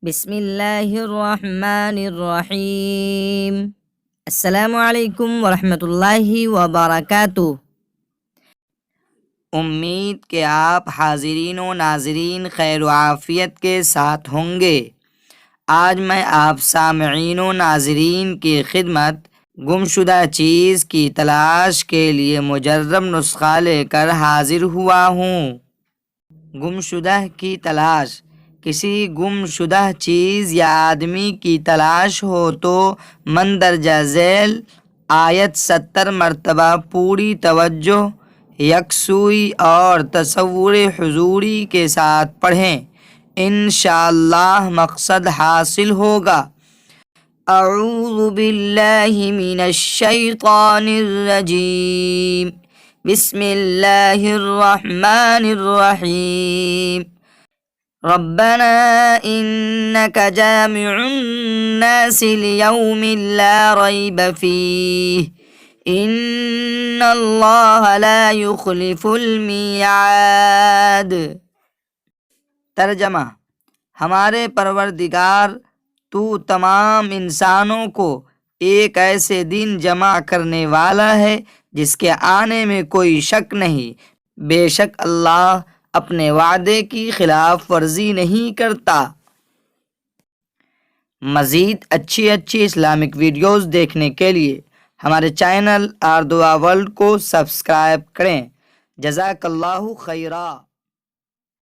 بسم اللہ الرحمن الرحیم۔ السلام علیکم ورحمۃ اللہ وبرکاتہ۔ امید کہ آپ حاضرین و ناظرین خیر و عافیت کے ساتھ ہوں گے۔ آج میں آپ سامعین و ناظرین کی خدمت گمشدہ چیز کی تلاش کے لیے مجرب نسخہ لے کر حاضر ہوا ہوں۔ گمشدہ کی تلاش، کسی گمشدہ چیز یا آدمی کی تلاش ہو تو مندرجہ ذیل آیت 70 مرتبہ پوری توجہ، یکسوئی اور تصور حضوری کے ساتھ پڑھیں، انشاءاللہ مقصد حاصل ہوگا۔ اعوذ باللہ من الشیطان الرجیم، بسم اللہ الرحمن الرحیم۔ ربنا انک جامع الناس لیوم لا ریب فیہ ان اللہ لا یخلف المیعاد۔ ترجمہ: ہمارے پروردگار، تو تمام انسانوں کو ایک ایسے دن جمع کرنے والا ہے جس کے آنے میں کوئی شک نہیں، بے شک اللہ اپنے وعدے کی خلاف ورزی نہیں کرتا۔ مزید اچھی اسلامک ویڈیوز دیکھنے کے لیے ہمارے چینل آردعا ورلڈ کو سبسکرائب کریں۔ جزاک اللہ خیرا۔